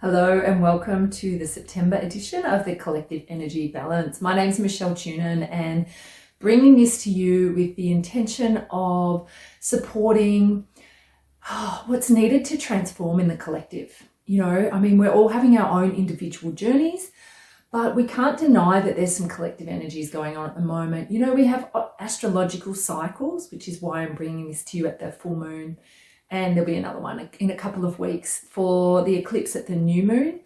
Hello and welcome to the September edition of the Collective Energy Balance. My name is Teunon and bringing this to you with the intention of supporting what's needed to transform in the collective. We're all having our own individual journeys, but we can't deny that there's some collective energies going on at the moment. We have astrological cycles, which is why I'm bringing this to you at the full moon. And there'll be another one in a couple of weeks for the eclipse at the new moon.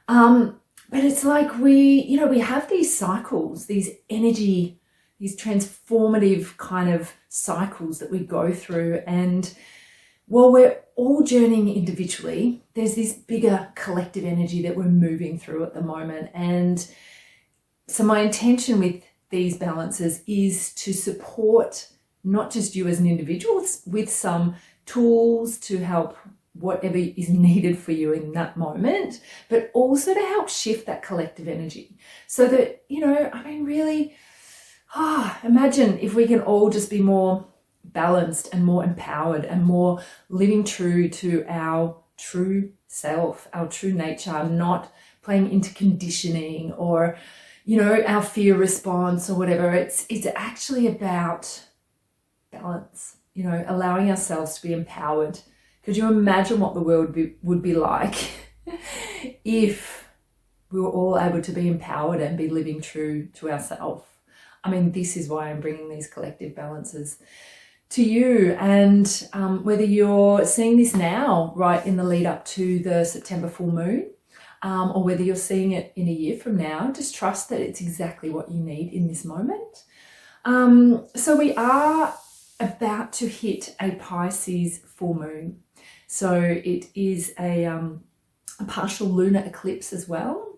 But it's like we have these cycles, these energy, these transformative kind of cycles that we go through. And while we're all journeying individually, there's this bigger collective energy that we're moving through at the moment. And so my intention with these balances is to support not just you as an individual with some tools to help whatever is needed for you in that moment, but also to help shift that collective energy so that, really, imagine if we can all just be more balanced and more empowered and more living true to our true self, our true nature, not playing into conditioning or, our fear response or whatever. It's actually about balance. Allowing ourselves to be empowered. Could you imagine what the world would be like if we were all able to be empowered and be living true to ourselves? This is why I'm bringing these collective balances to you. And whether you're seeing this now, right in the lead up to the September full moon, or whether you're seeing it in a year from now, just trust that it's exactly what you need in this moment. So we are about to hit a Pisces full moon. So it is a partial lunar eclipse as well.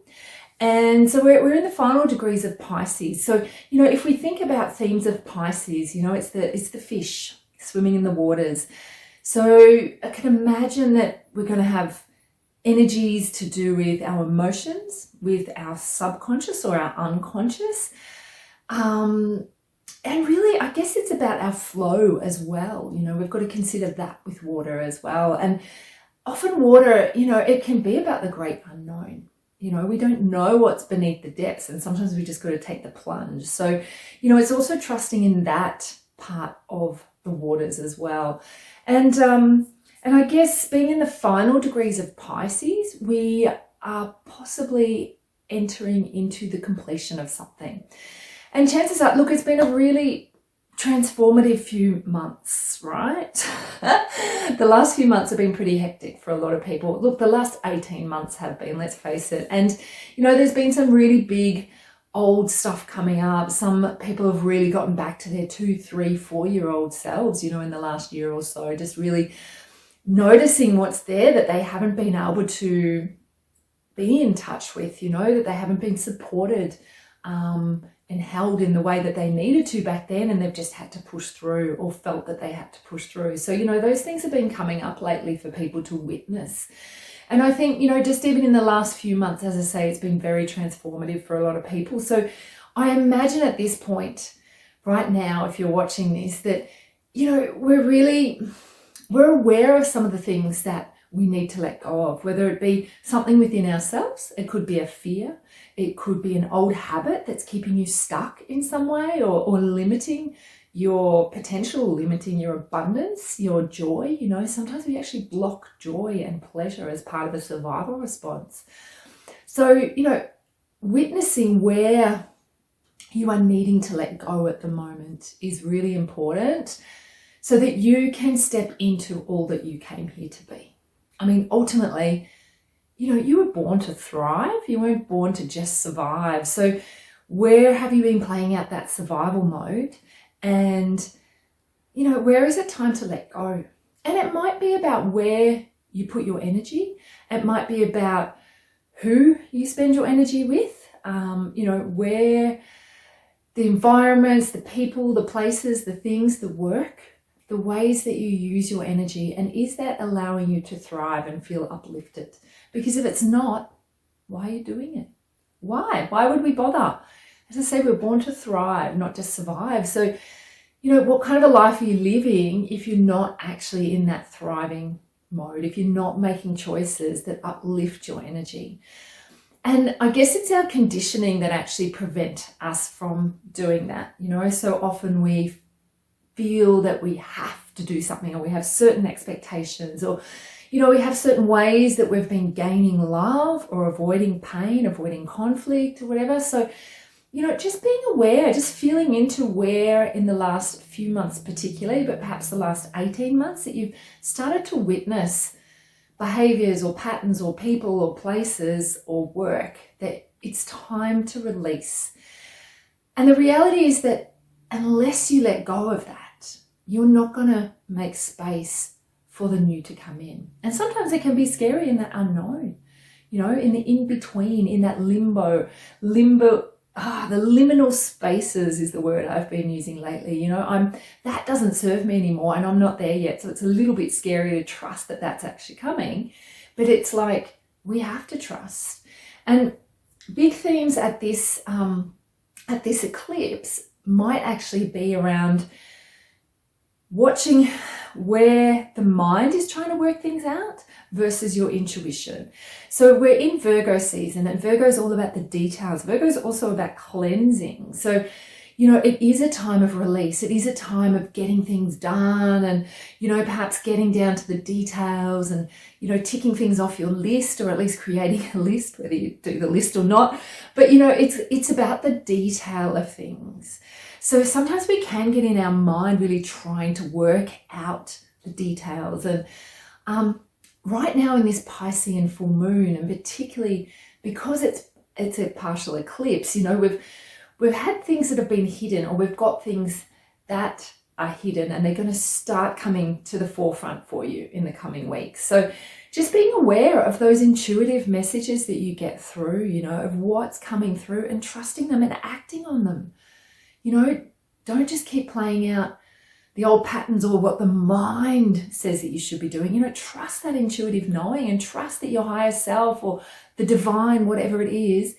And so we're in the final degrees of Pisces. So, if we think about themes of Pisces, it's the fish swimming in the waters. So I can imagine that we're going to have energies to do with our emotions, with our subconscious or our unconscious. And really, I guess it's about our flow as well. We've got to consider that with water as well. And often water, it can be about the great unknown. We don't know what's beneath the depths, and sometimes we just got to take the plunge. So, it's also trusting in that part of the waters as well. And I guess being in the final degrees of Pisces, we are possibly entering into the completion of something. And chances are, look, it's been a really transformative few months, right? The last few months have been pretty hectic for a lot of people. Look, the last 18 months have been, let's face it. And, there's been some really big old stuff coming up. Some people have really gotten back to their 2, 3, 4-year-old selves, in the last year or so, just really noticing what's there that they haven't been able to be in touch with, that they haven't been supported, and held in the way that they needed to back then, and they've just had to push through or felt that they had to push through. So, those things have been coming up lately for people to witness. And I think, just even in the last few months, as I say, it's been very transformative for a lot of people. So I imagine at this point, right now, if you're watching this, that, we're aware of some of the things that we need to let go of, whether it be something within ourselves. It could be a fear. It could be an old habit that's keeping you stuck in some way or limiting your potential, limiting your abundance, your joy. Sometimes we actually block joy and pleasure as part of a survival response. So, witnessing where you are needing to let go at the moment is really important so that you can step into all that you came here to be. Ultimately, you were born to thrive. You weren't born to just survive. So where have you been playing out that survival mode? And, where is it time to let go? And it might be about where you put your energy. It might be about who you spend your energy with, where the environments, the people, the places, the things, the work, the ways that you use your energy. And is that allowing you to thrive and feel uplifted? Because if it's not, why are you doing it? Why? Why would we bother? As I say, we're born to thrive, not just survive. So, what kind of a life are you living if you're not actually in that thriving mode, if you're not making choices that uplift your energy. And I guess it's our conditioning that actually prevent us from doing that. So often we feel that we have to do something, or we have certain expectations, or we have certain ways that we've been gaining love or avoiding pain, avoiding conflict or whatever. So just being aware, just feeling into where in the last few months particularly, but perhaps the last 18 months, that you've started to witness behaviors or patterns or people or places or work that it's time to release. And the reality is that unless you let go of that, you're not going to make space for the new to come in. And sometimes it can be scary in that unknown, in the in-between, in that limbo, the liminal spaces is the word I've been using lately. That doesn't serve me anymore, and I'm not there yet. So it's a little bit scary to trust that that's actually coming, but it's like we have to trust. And big themes at this eclipse might actually be around watching where the mind is trying to work things out versus your intuition. So we're in Virgo season, and Virgo is all about the details. Virgo is also about cleansing. So, it is a time of release. It is a time of getting things done and, perhaps getting down to the details and, ticking things off your list, or at least creating a list, whether you do the list or not. But, it's about the detail of things. So sometimes we can get in our mind really trying to work out the details. And right now in this Piscean full moon, and particularly because it's a partial eclipse, we've had things that have been hidden, or we've got things that are hidden, and they're going to start coming to the forefront for you in the coming weeks. So just being aware of those intuitive messages that you get through, of what's coming through, and trusting them and acting on them. Don't just keep playing out the old patterns or what the mind says that you should be doing. Trust that intuitive knowing, and trust that your higher self, or the divine, whatever it is,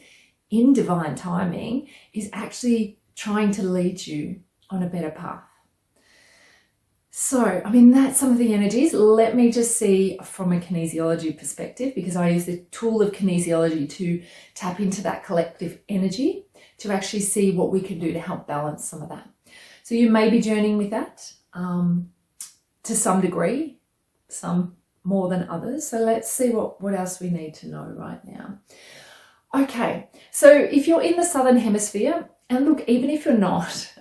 in divine timing, is actually trying to lead you on a better path. So, that's some of the energies. Let me just see from a kinesiology perspective, because I use the tool of kinesiology to tap into that collective energy, to actually see what we can do to help balance some of that. So you may be journeying with that to some degree, some more than others. So let's see what else we need to know right now. Okay, so if you're in the Southern Hemisphere, and look, even if you're not,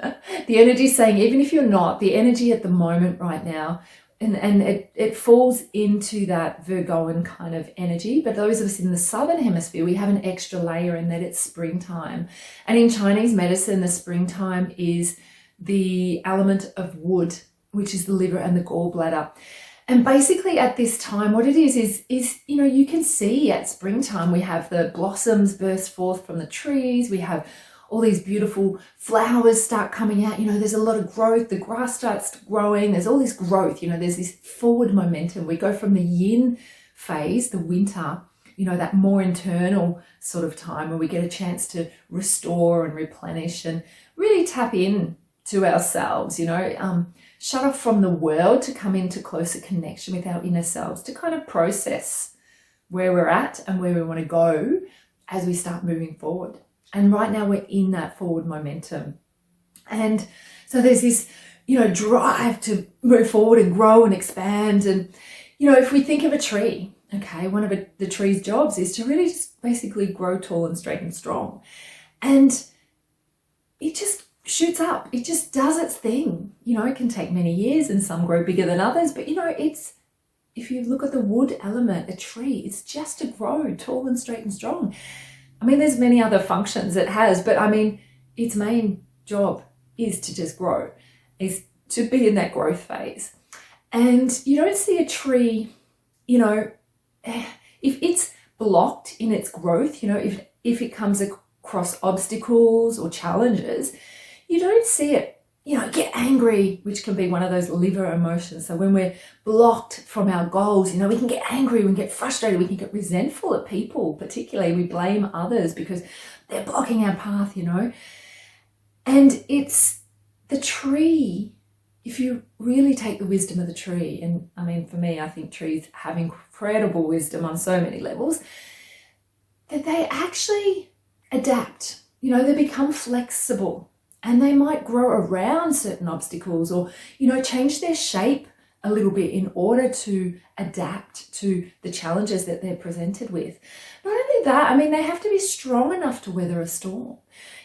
the energy is saying, even if you're not, the energy at the moment right now, and it falls into that Virgoan kind of energy. But those of us in the Southern Hemisphere, we have an extra layer in that it's springtime. And in Chinese medicine, the springtime is the element of wood, which is the liver and the gallbladder. And basically at this time, what it is you can see at springtime, we have the blossoms burst forth from the trees. We have all these beautiful flowers start coming out. There's a lot of growth. The grass starts growing. There's all this growth. There's this forward momentum. We go from the yin phase, the winter, that more internal sort of time where we get a chance to restore and replenish and really tap in to ourselves, shut off from the world to come into closer connection with our inner selves, to kind of process where we're at and where we want to go as we start moving forward. And right now we're in that forward momentum. And so there's this, drive to move forward and grow and expand. And, if we think of a tree, okay, one of the tree's jobs is to really just basically grow tall and straight and strong. And it just shoots up. It just does its thing. It can take many years, and some grow bigger than others. But, if you look at the wood element, a tree, it's just to grow tall and straight and strong. There's many other functions it has, but its main job is to just grow, is to be in that growth phase. And you don't see a tree, if it's blocked in its growth, if it comes across obstacles or challenges, you don't see it, get angry, which can be one of those liver emotions. So when we're blocked from our goals, we can get angry, we can get frustrated, we can get resentful at people, particularly we blame others because they're blocking our path, And it's the tree if you really take the wisdom of the tree, and I mean, for me, I think trees have incredible wisdom on so many levels, that they actually adapt. You know, they become flexible and they might grow around certain obstacles or, you know, change their shape a little bit in order to adapt to the challenges that they're presented with. Not only that, I mean, they have to be strong enough to weather a storm.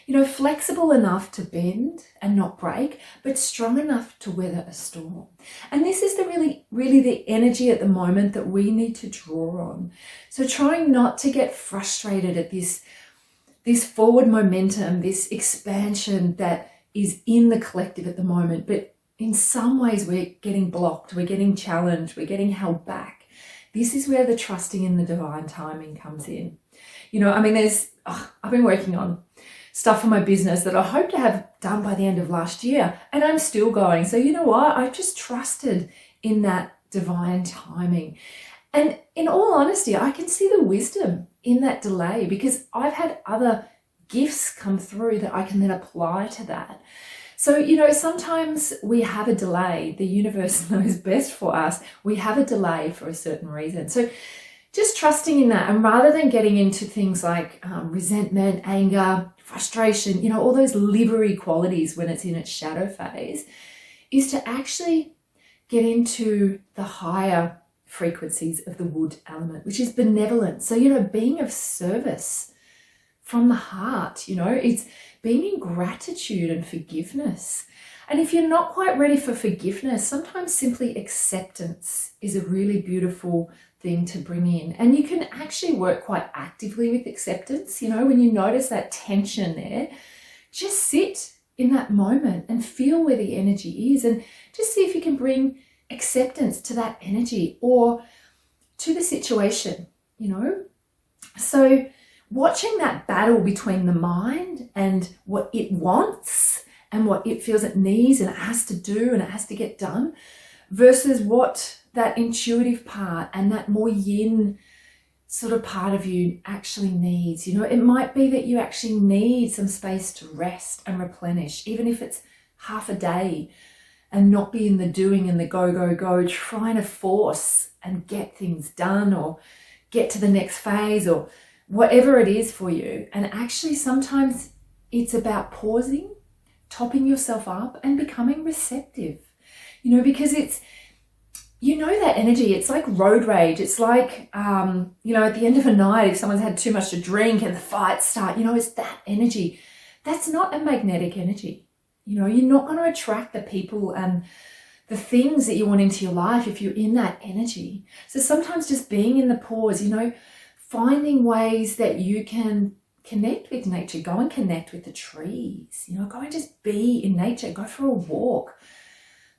You know, flexible enough to bend and not break, but strong enough to weather a storm. And this is the really the energy at the moment that we need to draw on. So trying not to get frustrated at this forward momentum, this expansion that is in the collective at the moment, but in some ways we're getting blocked, we're getting challenged, we're getting held back. This is where the trusting in the divine timing comes in. You know, I mean, I've been working on stuff for my business that I hope to have done by the end of last year, and I'm still going. So you know what? I've just trusted in that divine timing. And in all honesty, I can see the wisdom in that delay because I've had other gifts come through that I can then apply to that. So, you know, sometimes we have a delay. The universe knows best for us. We have a delay for a certain reason. So just trusting in that, and rather than getting into things like resentment, anger, frustration, you know, all those livery qualities when it's in its shadow phase, is to actually get into the higher frequencies of the wood element, which is benevolent. So, you know, being of service from the heart, you know, it's being in gratitude and forgiveness. And if you're not quite ready for forgiveness, sometimes simply acceptance is a really beautiful thing to bring in. And you can actually work quite actively with acceptance. You know, when you notice that tension there, just sit in that moment and feel where the energy is and just see if you can bring acceptance to that energy or to the situation, you know. So watching that battle between the mind and what it wants and what it feels it needs and it has to do and it has to get done versus what that intuitive part and that more yin sort of part of you actually needs. You know, it might be that you actually need some space to rest and replenish, even if it's half a day, and not be in the doing and the go, trying to force and get things done or get to the next phase or whatever it is for you. And actually sometimes it's about pausing, topping yourself up and becoming receptive, you know, because it's, you know, that energy, it's like road rage. It's like, you know, at the end of a night, if someone's had too much to drink and the fights start, you know, it's that energy. That's not a magnetic energy. You know, you're not going to attract the people and the things that you want into your life if you're in that energy. So sometimes just being in the pause, you know, finding ways that you can connect with nature, go and connect with the trees, you know, go and just be in nature, go for a walk,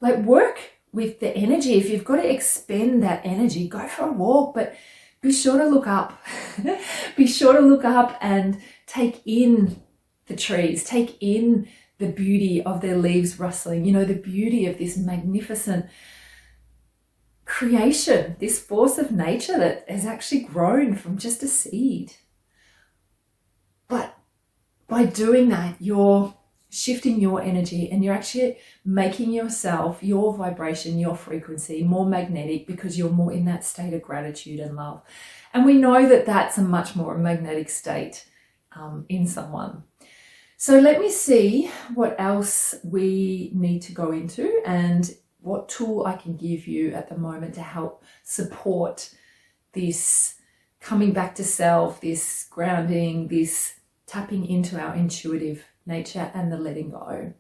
like work with the energy. If you've got to expend that energy, go for a walk, but be sure to look up. Be sure to look up and take in the trees, take in the beauty of their leaves rustling, you know, the beauty of this magnificent creation, this force of nature that has actually grown from just a seed. But by doing that, you're shifting your energy and you're actually making yourself, your vibration, your frequency more magnetic because you're more in that state of gratitude and love. And we know that that's a much more magnetic state in someone. So let me see what else we need to go into and what tool I can give you at the moment to help support this coming back to self, this grounding, this tapping into our intuitive nature and the letting go.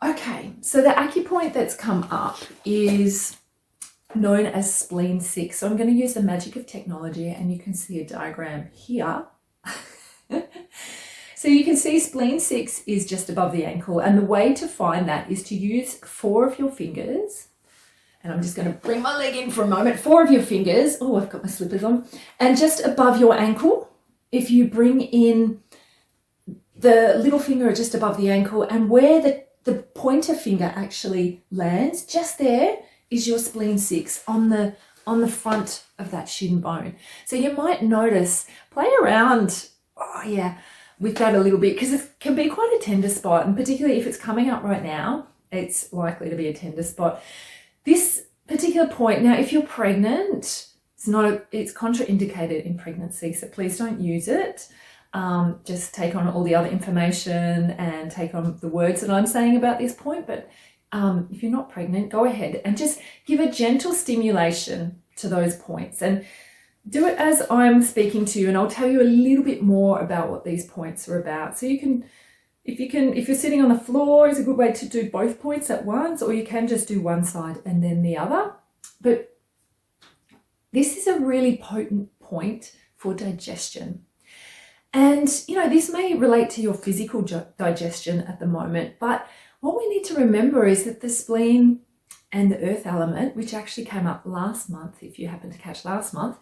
Okay, so the acupoint that's come up is known as Spleen 6. So I'm going to use the magic of technology and you can see a diagram here. So you can see Spleen 6 is just above the ankle, and the way to find that is to use 4 of your fingers, and I'm just going to bring my leg in for a moment, 4 of your fingers, oh, I've got my slippers on, and just above your ankle, if you bring in the little finger just above the ankle, and where the pointer finger actually lands, just there is your Spleen 6 on the front of that shin bone. So you might notice, play around, with that a little bit, because it can be quite a tender spot, and particularly if it's coming up right now, it's likely to be a tender spot. This particular point, now if you're pregnant, it's contraindicated in pregnancy, so please don't use it. Just take on all the other information and take on the words that I'm saying about this point. But if you're not pregnant, go ahead and just give a gentle stimulation to those points and do it as I'm speaking to you, and I'll tell you a little bit more about what these points are about. So if you're sitting on the floor, is a good way to do both points at once, or you can just do one side and then the other. But this is a really potent point for digestion. And, this may relate to your physical digestion at the moment, but what we need to remember is that the spleen and the earth element, which actually came up last month, if you happen to catch last month,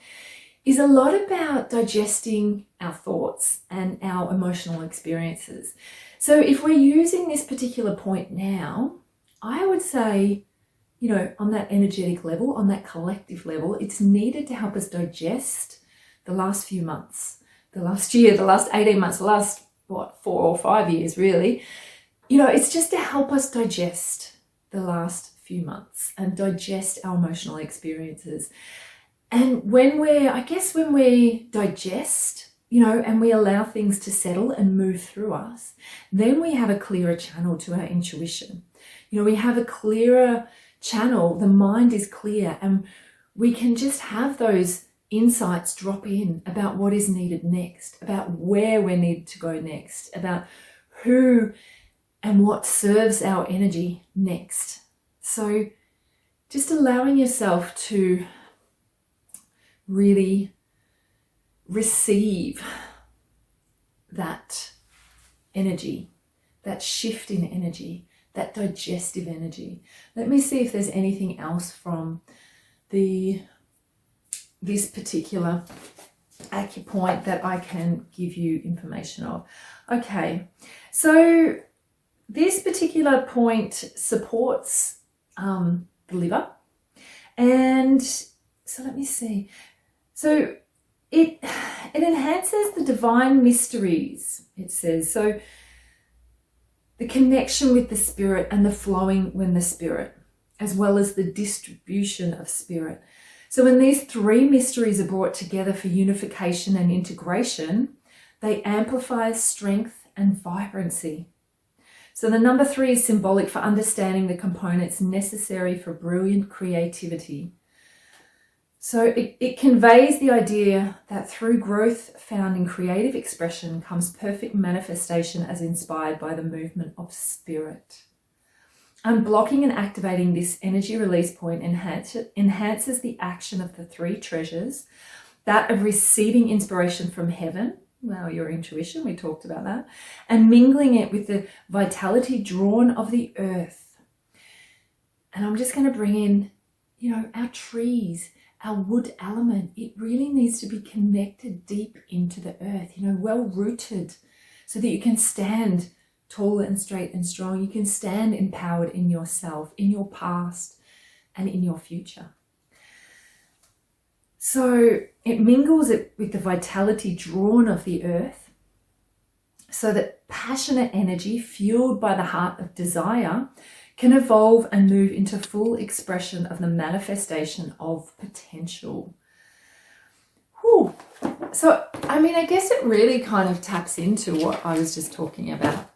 is a lot about digesting our thoughts and our emotional experiences. So if we're using this particular point now, I would say, on that energetic level, on that collective level, it's needed to help us digest the last few months, the last year, the last 18 months, the last, 4 or 5 years, really. It's just to help us digest the last few months and digest our emotional experiences. And when we digest, and we allow things to settle and move through us, then we have a clearer channel to our intuition. We have a clearer channel, the mind is clear, and we can just have those insights drop in about what is needed next, about where we need to go next, about who and what serves our energy next. So just allowing yourself to really receive that energy, that shift in energy, that digestive energy. Let me see if there's anything else from this particular acupoint that I can give you information of. Okay, so this particular point supports the liver, and so let me see. So it enhances the divine mysteries, it says. So the connection with the spirit and the flowing when the spirit, as well as the distribution of spirit. So when these three mysteries are brought together for unification and integration, they amplify strength and vibrancy. So the number 3 is symbolic for understanding the components necessary for brilliant creativity. So it conveys the idea that through growth found in creative expression comes perfect manifestation as inspired by the movement of spirit. Unblocking and activating this energy release point enhances the action of the 3 treasures, that of receiving inspiration from heaven, your intuition, we talked about that, and mingling it with the vitality drawn of the earth. And I'm just going to bring in, our trees, our wood element. It really needs to be connected deep into the earth, well rooted, so that you can stand tall and straight and strong. You can stand empowered in yourself, in your past, and in your future. So it mingles it with the vitality drawn of the earth, so that passionate energy fueled by the heart of desire can evolve and move into full expression of the manifestation of potential. Whew. So, I guess it really kind of taps into what I was just talking about,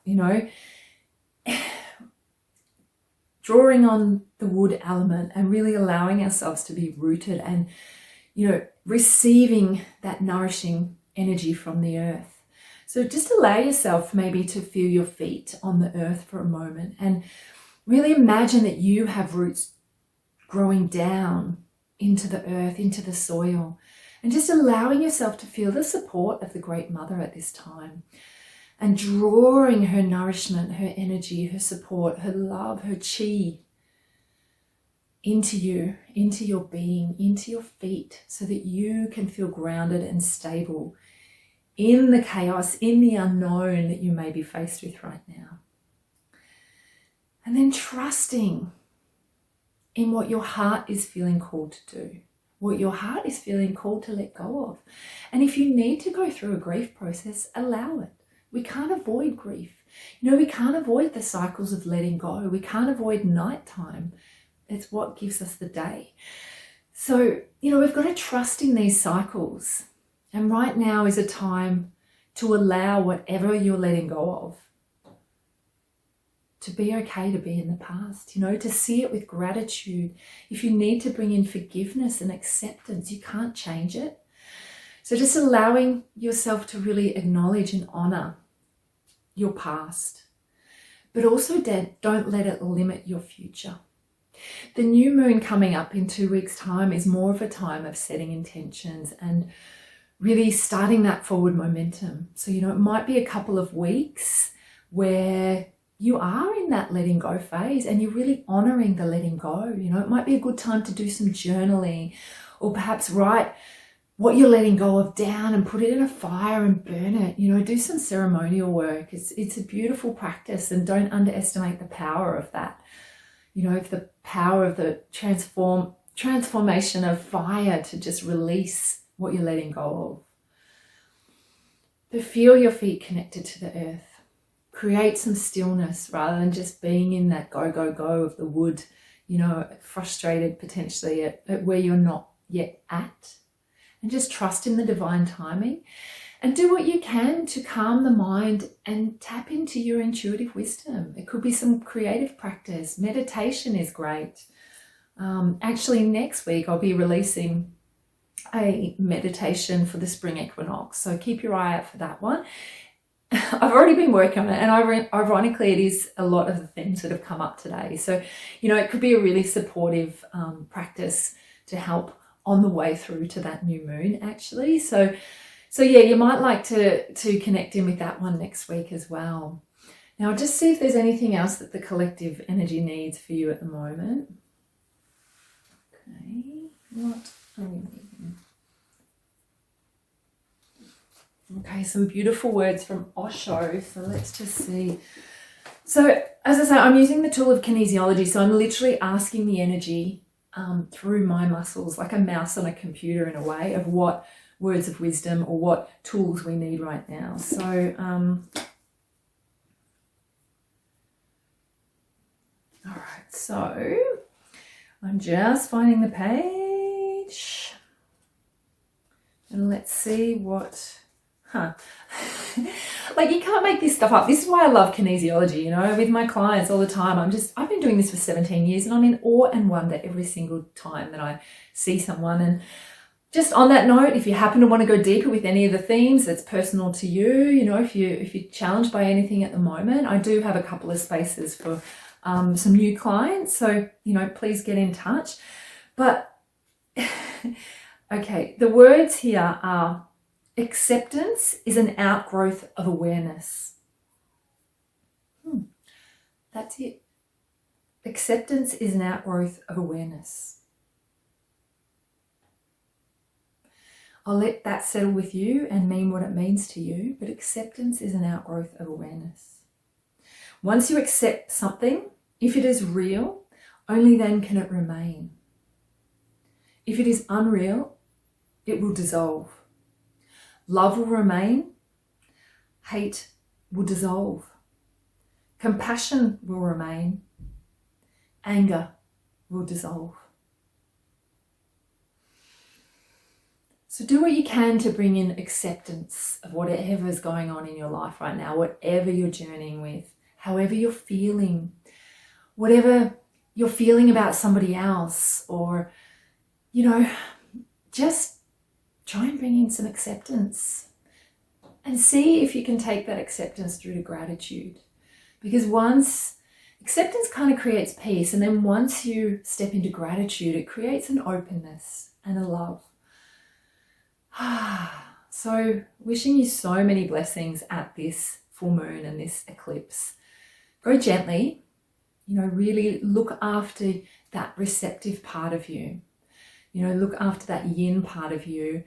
drawing on the wood element and really allowing ourselves to be rooted and, receiving that nourishing energy from the earth. So just allow yourself maybe to feel your feet on the earth for a moment and really imagine that you have roots growing down into the earth, into the soil, and just allowing yourself to feel the support of the Great Mother at this time and drawing her nourishment, her energy, her support, her love, her chi into you, into your being, into your feet, so that you can feel grounded and stable in the chaos, in the unknown that you may be faced with right now. And then trusting in what your heart is feeling called to do, what your heart is feeling called to let go of. And if you need to go through a grief process, allow it. We can't avoid grief. You know, we can't avoid the cycles of letting go. We can't avoid nighttime. It's what gives us the day. So, you know, we've got to trust in these cycles. And right now is a time to allow whatever you're letting go of to be okay to be in the past, you know, to see it with gratitude. If you need to bring in forgiveness and acceptance, you can't change it. So just allowing yourself to really acknowledge and honor your past, but also don't let it limit your future. The new moon coming up in 2 weeks' time is more of a time of setting intentions and really starting that forward momentum. So, you know, it might be a couple of weeks where you are in that letting go phase and you're really honoring the letting go. You know, it might be a good time to do some journaling, or perhaps write what you're letting go of down and put it in a fire and burn it. You know, do some ceremonial work. It's a beautiful practice, and don't underestimate the power of that. You know, if the power of the transformation of fire to just release what you're letting go of. But feel your feet connected to the earth. Create some stillness rather than just being in that go, go, go of the wood, you know, frustrated potentially at where you're not yet at. And just trust in the divine timing and do what you can to calm the mind and tap into your intuitive wisdom. It could be some creative practice. Meditation is great. Actually, next week I'll be releasing a meditation for the spring equinox. So keep your eye out for that one. I've already been working on it, and ironically it is a lot of the things that have come up today. So, you know, it could be a really supportive practice to help on the way through to that new moon, actually. So yeah, you might like to connect in with that one next week as well. Now, I'll just see if there's anything else that the collective energy needs for you at the moment. Okay, what are we needing? Okay, some beautiful words from Osho. So let's just see. So as I say, I'm using the tool of kinesiology. So I'm literally asking the energy through my muscles, like a mouse on a computer in a way, of what words of wisdom or what tools we need right now. So all right, so I'm just finding the page and let's see what, like, you can't make this stuff up. This is why I love kinesiology, you know, with my clients all the time. I've been doing this for 17 years and I'm in awe and wonder every single time that I see someone. And just on that note, if you happen to want to go deeper with any of the themes that's personal to you, you know, if you're challenged by anything at the moment, I do have a couple of spaces for some new clients. So, you know, please get in touch. But, okay, the words here are: acceptance is an outgrowth of awareness. That's it. Acceptance is an outgrowth of awareness. I'll let that settle with you and mean what it means to you, but acceptance is an outgrowth of awareness. Once you accept something, if it is real, only then can it remain. If it is unreal, it will dissolve. Love will remain, hate will dissolve. Compassion will remain, anger will dissolve. So do what you can to bring in acceptance of whatever is going on in your life right now, whatever you're journeying with, however you're feeling, whatever you're feeling about somebody else, or, you know, just try and bring in some acceptance and see if you can take that acceptance through to gratitude. Because once acceptance kind of creates peace, and then once you step into gratitude, it creates an openness and a love. So wishing you so many blessings at this full moon and this eclipse. Go gently, you know, really look after that receptive part of you. You know, look after that yin part of you.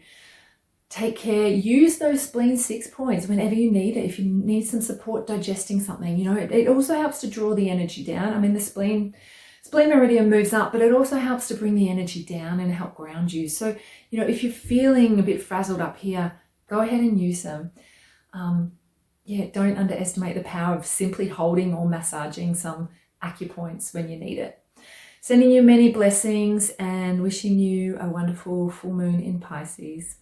Take care. Use those spleen 6 points whenever you need it. If you need some support digesting something, you know, it also helps to draw the energy down. I mean, the spleen meridian moves up, but it also helps to bring the energy down and help ground you. So, you know, if you're feeling a bit frazzled up here, go ahead and use them. don't underestimate the power of simply holding or massaging some acupoints when you need it. Sending you many blessings and wishing you a wonderful full moon in Pisces.